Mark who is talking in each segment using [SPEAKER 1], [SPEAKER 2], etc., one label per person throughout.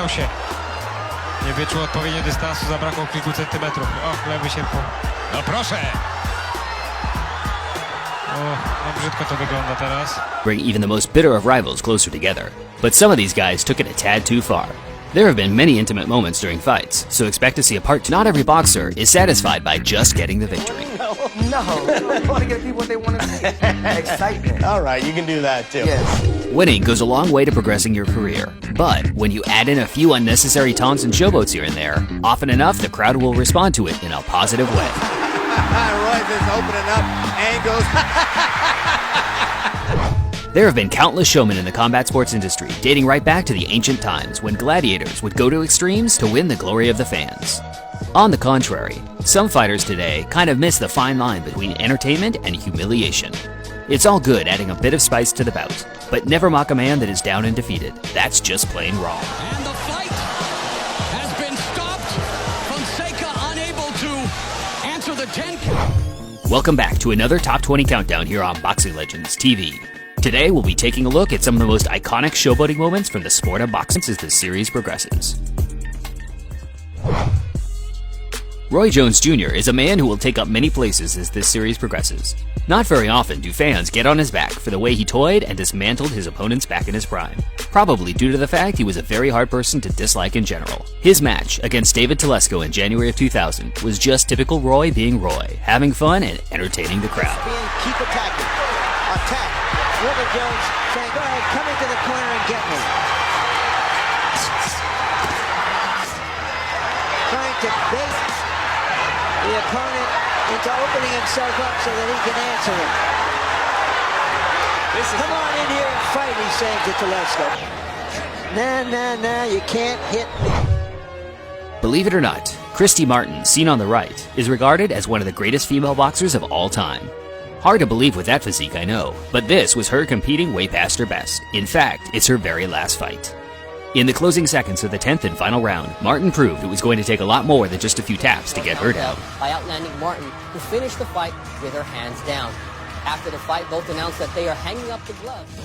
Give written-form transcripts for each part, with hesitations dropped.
[SPEAKER 1] śliznął się. Nie wyczuł odpowiednio dystansu, zabrakło kilku centymetrów. O, lewy sierpu. No proszę! O, no brzydko to wygląda teraz.
[SPEAKER 2] Bring even the most bitter of rivals closer together. But some of these guys took it a tad too far. There have been many intimate moments during fights, so expect to see a part two. Not every boxer is satisfied by just getting the victory.
[SPEAKER 3] No, I want to give people what they want to see. Excitement.
[SPEAKER 4] All right, you can do that too.
[SPEAKER 3] Yes.
[SPEAKER 2] Winning goes a long way to progressing your career, but when you add in a few unnecessary taunts and showboats here and there, often enough the crowd will respond to it in a positive way.
[SPEAKER 4] Roy's is opening up, angles.
[SPEAKER 2] There have been countless showmen in the combat sports industry, dating right back to the ancient times when gladiators would go to extremes to win the glory of the fans. On the contrary, some fighters today kind of miss the fine line between entertainment and humiliation. It's all good adding a bit of spice to the bout, but never mock a man that is down and defeated. That's just plain wrong.
[SPEAKER 5] And the fight has been stopped. Fonseca unable to answer the 10 count.
[SPEAKER 2] Welcome back to another Top 20 Countdown here on Boxing Legends TV. Today we'll be taking a look at some of the most iconic showboating moments from the sport of boxing as this series progresses. Roy Jones Jr. is a man who will take up many places as this series progresses. Not very often do fans get on his back for the way he toyed and dismantled his opponents back in his prime, probably due to the fact he was a very hard person to dislike in general. His match against David Telesco in January of 2000 was just typical Roy being Roy, having fun and entertaining the crowd.
[SPEAKER 6] Keep attacking. Attack. Roy Jones saying, go ahead, come into the corner and get me. Trying to bait the opponent into opening himself up so that he can answer him. Come on in here and fight, he's saying to Telesco. Nah, you can't hit me.
[SPEAKER 2] Believe it or not, Christy Martin, seen on the right, is regarded as one of the greatest female boxers of all time. Hard to believe with that physique, I know, but this was her competing way past her best. In fact, it's her very last fight. In the closing seconds of the 10th and final round, Martin proved it was going to take a lot more than just a few taps to get her down.
[SPEAKER 7] By outlanding Martin, who finished the fight with her hands down. After the fight, both announced that they are hanging up the gloves.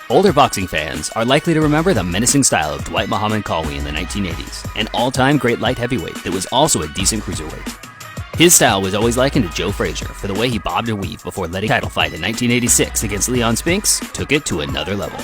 [SPEAKER 2] Older boxing fans are likely to remember the menacing style of Dwight Muhammad Qawi in the 1980s, an all-time great light heavyweight that was also a decent cruiserweight. His style was always likened to Joe Frazier for the way he bobbed and weaved before letting title fight in 1986 against Leon Spinks took it to another level.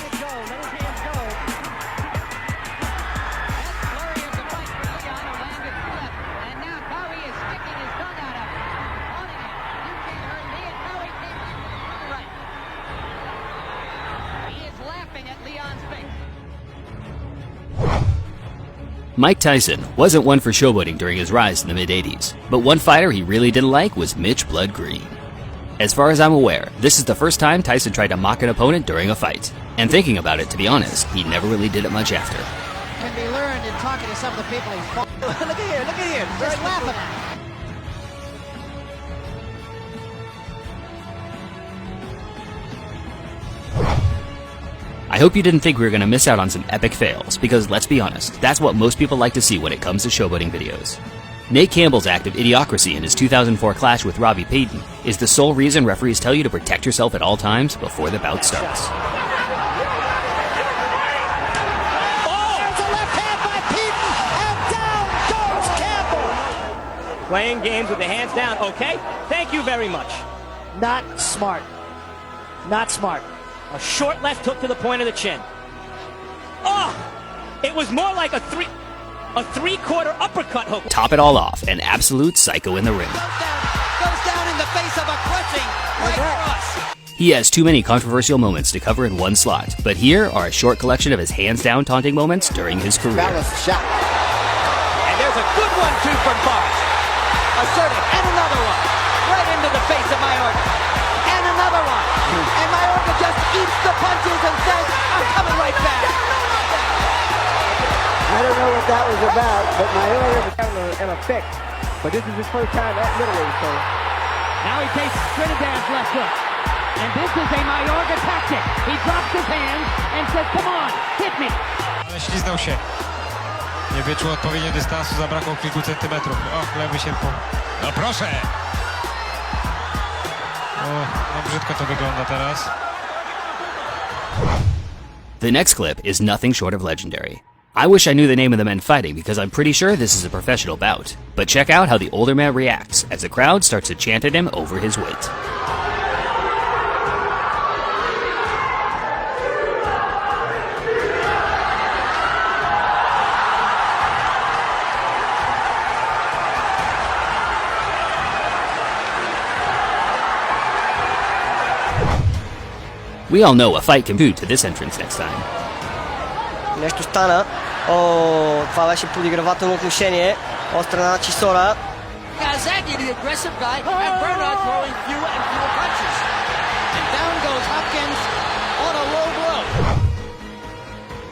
[SPEAKER 2] Mike Tyson wasn't one for showboating during his rise in the mid-80s, but one fighter he really didn't like was Mitch Blood Green. As far as I'm aware, this is the first time Tyson tried to mock an opponent during a fight. And thinking about it, to be honest, he never really did it much after.
[SPEAKER 6] Can be learned in talking to some of the people he's fought. Look at here, just laughing at him.
[SPEAKER 2] I hope you didn't think we were going to miss out on some epic fails, because let's be honest, that's what most people like to see when it comes to showboating videos. Nate Campbell's act of idiocracy in his 2004 clash with Robbie Payton is the sole reason referees tell you to protect yourself at all times before the bout starts.
[SPEAKER 8] Playing games with the hands down, okay? Thank you very much.
[SPEAKER 6] Not smart. Not smart.
[SPEAKER 8] A short left hook to the point of the chin. Oh! It was more like a three-quarter uppercut hook.
[SPEAKER 2] Top it all off, an absolute psycho in the ring.
[SPEAKER 5] Goes down in the face of a crushing right cross.
[SPEAKER 2] He has too many controversial moments to cover in one slot, but here are a short collection of his hands-down taunting moments during his career.
[SPEAKER 6] Shot.
[SPEAKER 8] And there's a good one, too, from Boris. Assertive, and another one. Right into the face of Mayorga. And another one. And Mayorga just eats the punches and says, I'm coming right back.
[SPEAKER 6] I don't know what that was about, but
[SPEAKER 9] in effect. But this is his first time at middleweight, so.
[SPEAKER 8] Now he takes Trinidad's left hook. And this is a Mayorga tactic. He drops his hands and says, come on, hit me.
[SPEAKER 1] Ale śliznął się. Nie wyczuł odpowiednio dystansu, zabrakło kilku centymetrów. Och, lewy sierpo. No proszę! O, no brzydko to wygląda teraz.
[SPEAKER 2] The next clip is nothing short of legendary. I wish I knew the name of the men fighting because I'm pretty sure this is a professional bout. But check out how the older man reacts as the crowd starts to chant at him over his weight. We all know a fight can do to this entrance next time.
[SPEAKER 10] Нещо стана. О, това беше подигравателно отношение. Остра на Чисора.
[SPEAKER 8] Kazagi, the aggressive guy, and Bernard throwing fewer and fewer punches. And down goes Hopkins on a low blow.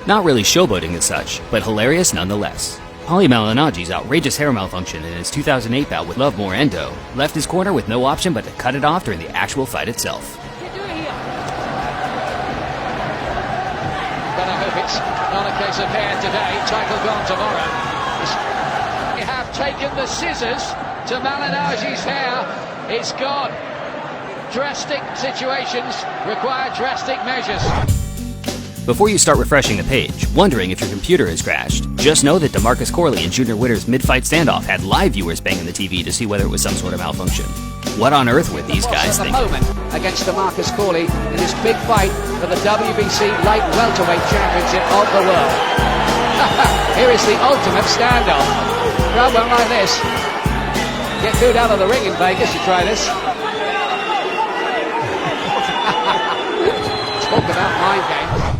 [SPEAKER 2] Not really showboating as such, but hilarious nonetheless. Holly Malinagi's outrageous hair malfunction in his 2008 bout with Lovemore Endo left his corner with no option but to cut it off during the actual fight itself.
[SPEAKER 5] But I hope it's not a case of hair today, title gone tomorrow. You have taken the scissors to Malinagi's hair, it's gone. Drastic situations require drastic measures.
[SPEAKER 2] Before you start refreshing the page, wondering if your computer has crashed, just know that DeMarcus Corley and Junior Witter's mid-fight standoff had live viewers banging the TV to see whether it was some sort of malfunction. What on earth were these guys
[SPEAKER 5] At the
[SPEAKER 2] thinking?
[SPEAKER 5] moment against DeMarcus Corley in this big fight for the WBC light welterweight championship of the world. Here is the ultimate standoff. Grab one like this. Get food out of the ring in Vegas to try this. Talk about mind games.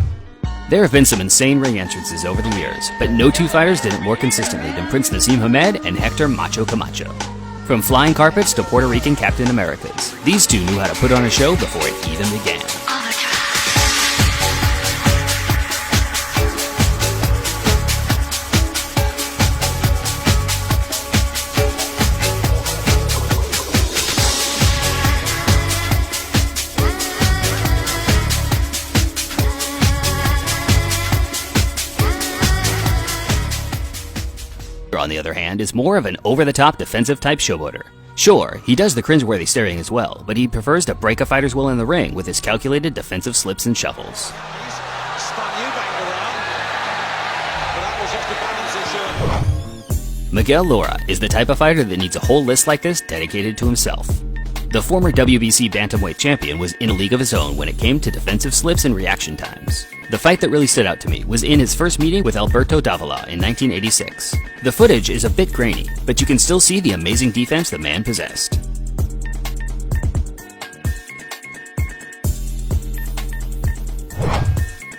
[SPEAKER 2] There have been some insane ring entrances over the years, but no two fighters did it more consistently than Prince Naseem Hamed and Hector Macho Camacho. From flying carpets to Puerto Rican Captain Americas, these two knew how to put on a show before it even began. On the other hand, is more of an over-the-top defensive type showboater. Sure, he does the cringeworthy staring as well, but he prefers to break a fighter's will in the ring with his calculated defensive slips and shuffles. Miguel Lora is the type of fighter that needs a whole list like this dedicated to himself. The former WBC bantamweight champion was in a league of his own when it came to defensive slips and reaction times. The fight that really stood out to me was in his first meeting with Alberto Davila in 1986. The footage is a bit grainy, but you can still see the amazing defense the man possessed.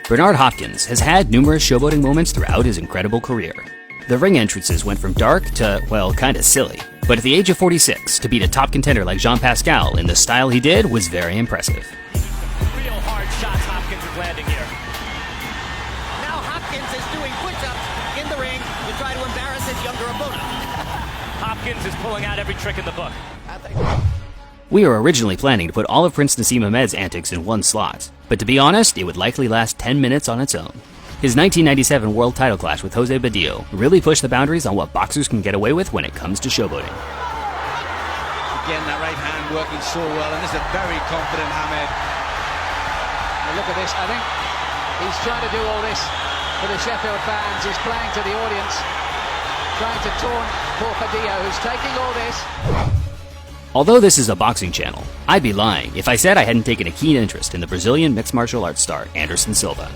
[SPEAKER 2] Bernard Hopkins has had numerous showboating moments throughout his incredible career. The ring entrances went from dark to, well, kinda silly. But at the age of 46, to beat a top contender like Jean Pascal in the style he did was very impressive.
[SPEAKER 8] Real hard shots Hopkins is landing here. Now Hopkins is doing push-ups in the ring to try to embarrass his younger opponent. Hopkins is pulling out every trick in the book.
[SPEAKER 2] We were originally planning to put all of Prince Naseem Hamed's antics in one slot, but to be honest, it would likely last 10 minutes on its own. His 1997 world title clash with Jose Badillo really pushed the boundaries on what boxers can get away with when it comes to showboating.
[SPEAKER 8] Again, that right hand working so well, and this is a very confident Hamed.
[SPEAKER 5] Now look at this, I think he's trying to do all this for the Sheffield fans. He's playing to the audience, trying to taunt poor Padillo, who's taking all this.
[SPEAKER 2] Although this is a boxing channel, I'd be lying if I said I hadn't taken a keen interest in the Brazilian mixed martial arts star Anderson Silva.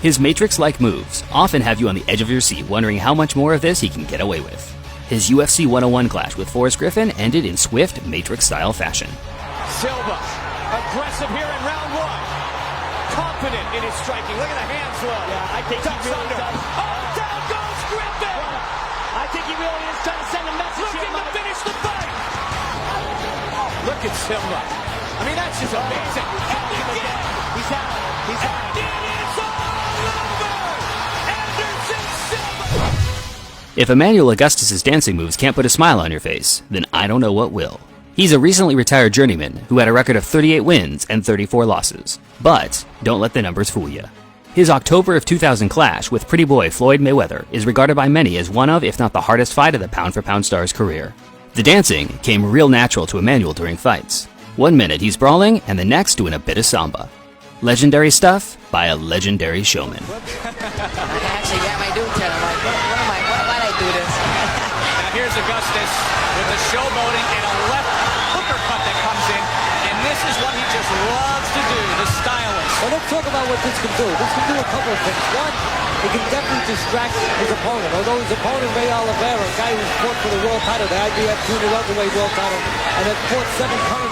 [SPEAKER 2] His Matrix-like moves often have you on the edge of your seat wondering how much more of this he can get away with. His UFC 101 clash with Forrest Griffin ended in swift Matrix-style fashion.
[SPEAKER 8] Silva, aggressive here in round one. Confident in his striking. Look at the hand throw. Yeah, I think
[SPEAKER 5] Ducks
[SPEAKER 8] he really
[SPEAKER 5] under.
[SPEAKER 8] does. Oh, down goes Griffin! I think he really is trying to send a message here. Looking to finish the fight. Look at Silva. I mean, that's just amazing. He's out. He's out.
[SPEAKER 2] If Emmanuel Augustus's dancing moves can't put a smile on your face, then I don't know what will. He's a recently retired journeyman who had a record of 38 wins and 34 losses. But don't let the numbers fool you. His October of 2000 clash with pretty boy Floyd Mayweather is regarded by many as one of, if not the hardest fight of the pound-for-pound star's career. The dancing came real natural to Emmanuel during fights. 1 minute he's brawling, and the next doing a bit of samba. Legendary stuff by a legendary showman.
[SPEAKER 6] I actually got my dude telling like, why'd I do this?
[SPEAKER 8] Now here's Augustus with the showboating and a left uppercut that comes in, and this is what he just loves to do, the stylist.
[SPEAKER 11] Well, let's talk about what this can do. This can do a couple of things. One, it can definitely distract his opponent. Although his opponent, Ray Oliveira, a guy who's fought for the world title, the IBF junior welterweight world title, and has fought 7 current